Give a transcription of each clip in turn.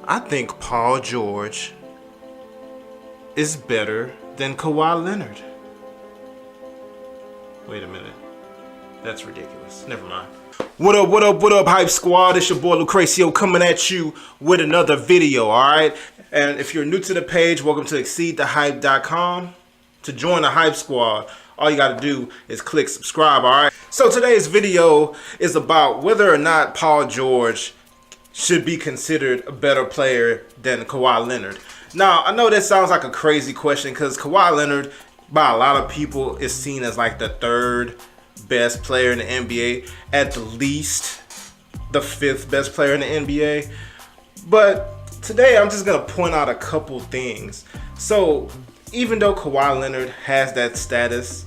I think Paul George is better than Kawhi Leonard. Wait a minute. That's ridiculous. Never mind. What up, Hype Squad? It's your boy Lucrecio coming at you with another video, alright? And if you're new to the page, welcome to exceedthehype.com. To join the Hype Squad, all you gotta do is click subscribe, alright? So today's video is about whether or not Paul George should be considered a better player than Kawhi Leonard. Now, I know that sounds like a crazy question because Kawhi Leonard, by a lot of people, is seen as like the third best player in the NBA, at the least the fifth best player in the NBA. But today I'm just gonna point out a couple things. So even though Kawhi Leonard has that status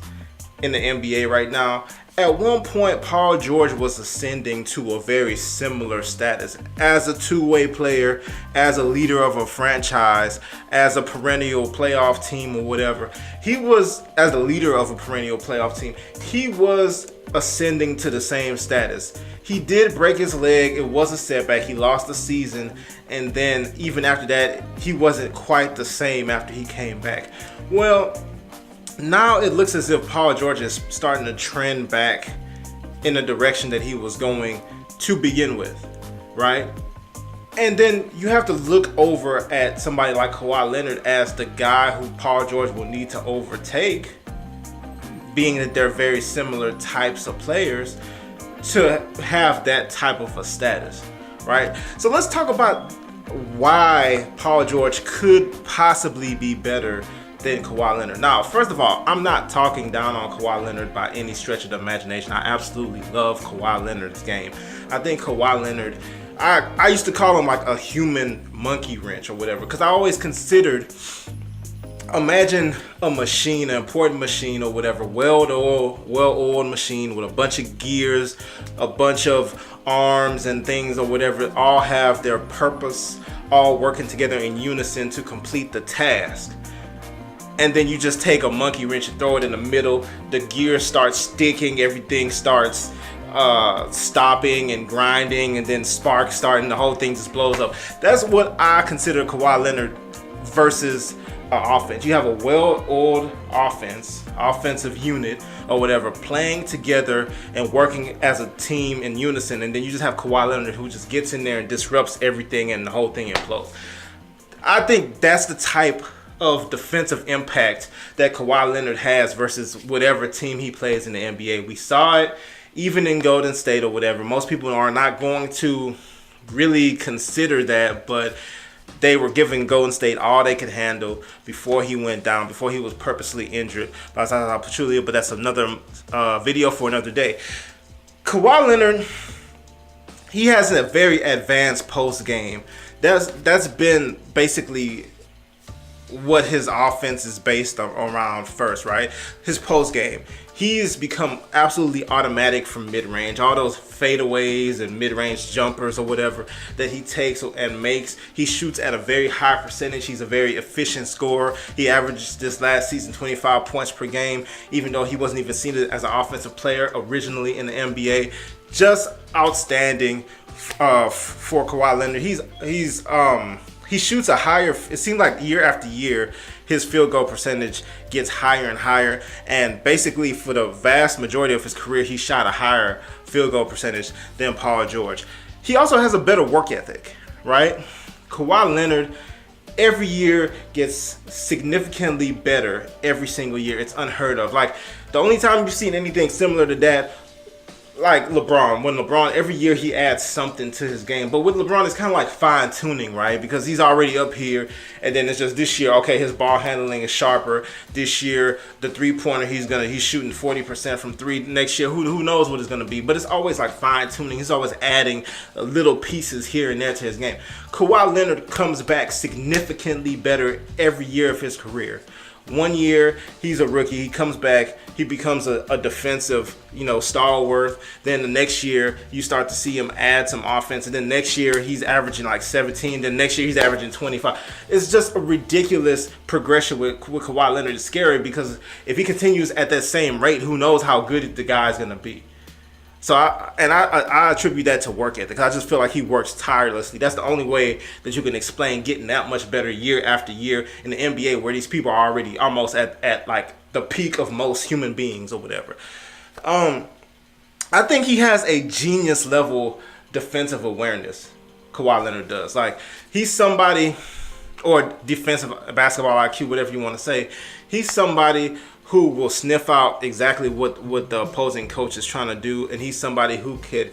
in the NBA right now, at one point Paul George was ascending to a very similar status as a two-way player, as a leader of a franchise, as a perennial playoff team or whatever. He was, as a leader of a perennial playoff team, he was ascending to the same status. He did break his leg. It was a setback. He lost the season, and then even after that, he wasn't quite the same after he came back. Well, now it looks as if Paul George is starting to trend back in the direction that he was going to begin with, right? And then you have to look over at somebody like Kawhi Leonard as the guy who Paul George will need to overtake, being that they're very similar types of players, to have that type of a status, right? So let's talk about why Paul George could possibly be better than Kawhi Leonard. Now, first of all, I'm not talking down on Kawhi Leonard by any stretch of the imagination. I absolutely love Kawhi Leonard's game. I think Kawhi Leonard, I used to call him like a human monkey wrench or whatever, because I always considered, imagine a machine, an important machine or whatever, well-oiled machine with a bunch of gears, a bunch of arms and things or whatever, all have their purpose, all working together in unison to complete the task. And then you just take a monkey wrench and throw it in the middle, the gears start sticking, everything starts stopping and grinding, and then sparks start and the whole thing just blows up. That's what I consider Kawhi Leonard versus offense. You have a well-oiled offensive unit or whatever, playing together and working as a team in unison, and then you just have Kawhi Leonard who just gets in there and disrupts everything and the whole thing implodes. I think that's the type of defensive impact that Kawhi Leonard has versus whatever team he plays in the NBA. We saw it even in Golden State or whatever. Most people are not going to really consider that, but they were giving Golden State all they could handle before he went down, before he was purposely injured by Zaza Pachulia, but that's another video for another day. Kawhi Leonard, he has a very advanced post game. That's been basically what his offense is based around first, right? His post game. He's become absolutely automatic from mid-range. All those fadeaways and mid-range jumpers or whatever that he takes and makes, he shoots at a very high percentage. He's a very efficient scorer. He averaged this last season 25 points per game, even though he wasn't even seen as an offensive player originally in the NBA. Just outstanding for Kawhi Leonard. He shoots a higher, it seems like year after year, his field goal percentage gets higher and higher. And basically for the vast majority of his career, he shot a higher field goal percentage than Paul George. He also has a better work ethic, right? Kawhi Leonard every year gets significantly better every single year. It's unheard of. Like, the only time you've seen anything similar to that, like LeBron, when LeBron, every year he adds something to his game. But with LeBron, it's kind of like fine tuning, right? Because he's already up here, and then it's just this year, okay, his ball handling is sharper. This year, the three-pointer, he's shooting 40% from three. Next year, who knows what it's gonna be? But it's always like fine tuning. He's always adding little pieces here and there to his game. Kawhi Leonard comes back significantly better every year of his career. One year, he's a rookie. He comes back. He becomes a defensive, stalwart. Then the next year, you start to see him add some offense. And then next year, he's averaging like 17. Then next year, he's averaging 25. It's just a ridiculous progression with Kawhi Leonard. It's scary because if he continues at that same rate, who knows how good the guy's going to be. So I attribute that to work ethic. I just feel like he works tirelessly. That's the only way that you can explain getting that much better year after year in the NBA, where these people are already almost at like the peak of most human beings or whatever. I think he has a genius level defensive awareness. Kawhi Leonard does. Like, he's somebody, or defensive basketball IQ, whatever you want to say. He's somebody who will sniff out exactly what the opposing coach is trying to do, and he's somebody who could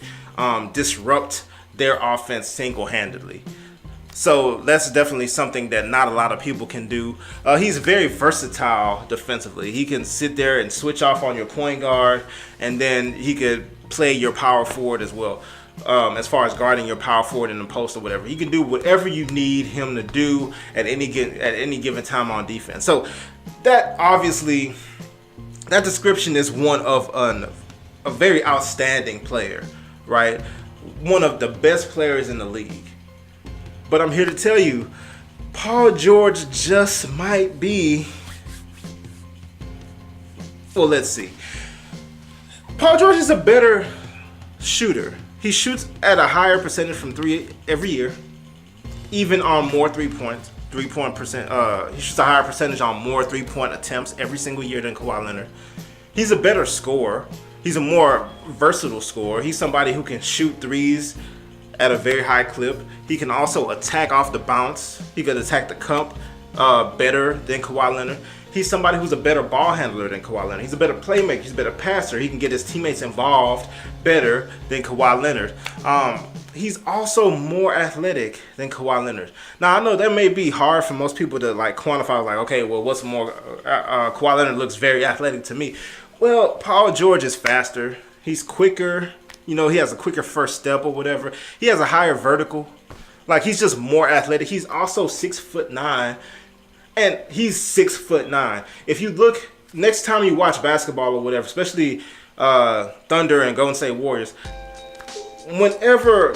disrupt their offense single-handedly. So that's definitely something that not a lot of people can do. He's very versatile defensively. He can sit there and switch off on your point guard, and then he could play your power forward as well. As far as guarding your power forward in the post or whatever, he can do whatever you need him to do at any given time on defense. So that obviously, that description is one of a very outstanding player, right? One of the best players in the league. But I'm here to tell you, Paul George just might be. Well, let's see. Paul George is a better shooter. He shoots at a higher percentage from three every year, even on more three-point percent. He shoots a higher percentage on more three-point attempts every single year than Kawhi Leonard. He's a better scorer. He's a more versatile scorer. He's somebody who can shoot threes at a very high clip. He can also attack off the bounce. He can attack the cup better than Kawhi Leonard. He's somebody who's a better ball handler than Kawhi Leonard. He's a better playmaker. He's a better passer. He can get his teammates involved better than Kawhi Leonard. He's also more athletic than Kawhi Leonard. Now, I know that may be hard for most people to like quantify. Like, okay, well, what's more? Kawhi Leonard looks very athletic to me. Well, Paul George is faster. He's quicker. You know, he has a quicker first step or whatever. He has a higher vertical. Like, he's just more athletic. He's also 6'9". And he's 6'9". If you look, next time you watch basketball or whatever, especially Thunder and Golden State Warriors, whenever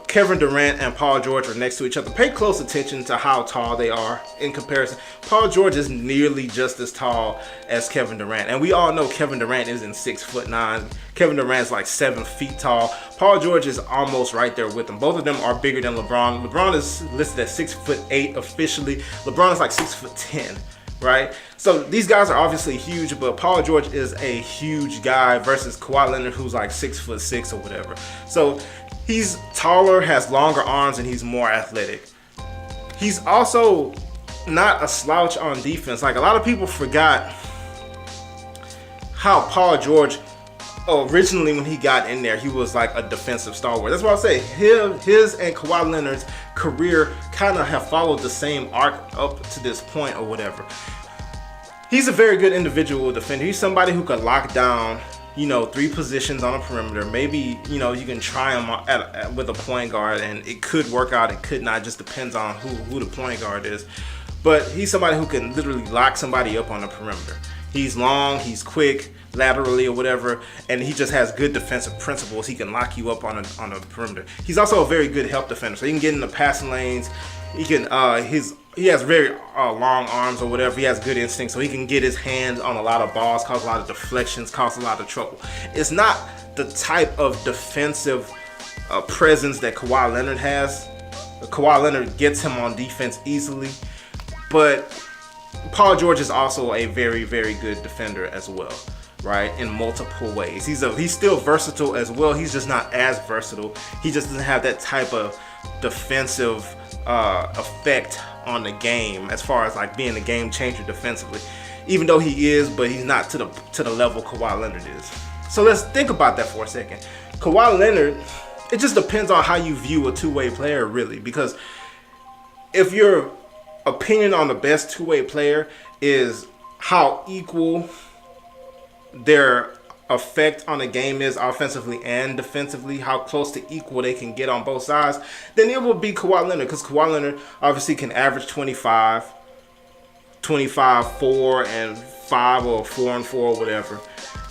Kevin Durant and Paul George are next to each other, pay close attention to how tall they are in comparison. Paul George is nearly just as tall as Kevin Durant. And we all know Kevin Durant isn't 6'9". Kevin Durant's like 7 feet tall. Paul George is almost right there with him. Both of them are bigger than LeBron. LeBron is listed at 6'8" officially. LeBron is like 6'10", right? So these guys are obviously huge, but Paul George is a huge guy versus Kawhi Leonard, who's like 6'6" or whatever. So he's taller, has longer arms, and he's more athletic. He's also not a slouch on defense. Like, a lot of people forgot how Paul George, originally when he got in there, he was like a defensive stalwart. That's why I say his and Kawhi Leonard's career kind of have followed the same arc up to this point or whatever. He's a very good individual defender. He's somebody who could lock down, you know, 3 positions on a perimeter. Maybe, you know, you can try him with a point guard, and it could work out. It could not. It just depends on who the point guard is. But he's somebody who can literally lock somebody up on the perimeter. He's long, he's quick, laterally or whatever, and he just has good defensive principles. He can lock you up on a perimeter. He's also a very good help defender, so he can get in the passing lanes. He can he has very long arms or whatever. He has good instincts, so he can get his hands on a lot of balls, cause a lot of deflections, cause a lot of trouble. It's not the type of defensive presence that Kawhi Leonard has. Kawhi Leonard gets him on defense easily, but Paul George is also a very, very good defender as well, right? In multiple ways. He's still versatile as well. He's just not as versatile. He just doesn't have that type of defensive effect on the game as far as like being a game changer defensively. Even though he is, but he's not to the level Kawhi Leonard is. So let's think about that for a second. Kawhi Leonard, it just depends on how you view a two-way player, really, because if your opinion on the best two-way player is how equal their effect on the game is offensively and defensively, how close to equal they can get on both sides, then it will be Kawhi Leonard, because Kawhi Leonard obviously can average 25, 4 and 5 or 4 and 4 or whatever,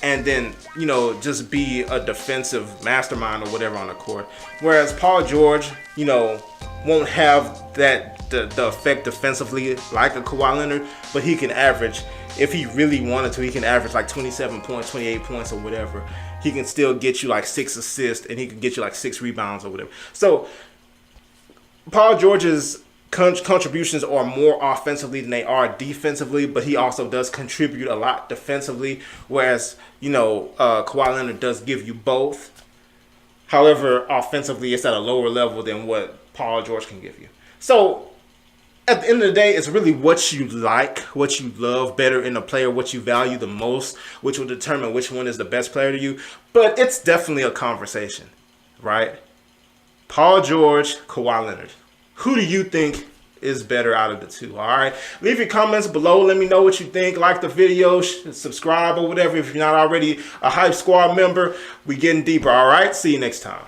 and then, you know, just be a defensive mastermind or whatever on the court. Whereas Paul George, you know, won't have the effect defensively like a Kawhi Leonard, but he can average, if he really wanted to, he can average like 27 points, 28 points or whatever. he can still get you like 6 assists and he can get you like 6 rebounds or whatever. So Paul George's contributions are more offensively than they are defensively, but he also does contribute a lot defensively, whereas, you know, Kawhi Leonard does give you both. However, offensively, it's at a lower level than what Paul George can give you. So at the end of the day, it's really what you like, what you love better in a player, what you value the most, which will determine which one is the best player to you. But it's definitely a conversation, right? Paul George, Kawhi Leonard. Who do you think is better out of the two? All right. Leave your comments below. Let me know what you think. Like the video, subscribe or whatever. If you're not already a Hype Squad member, we getting deeper. All right. See you next time.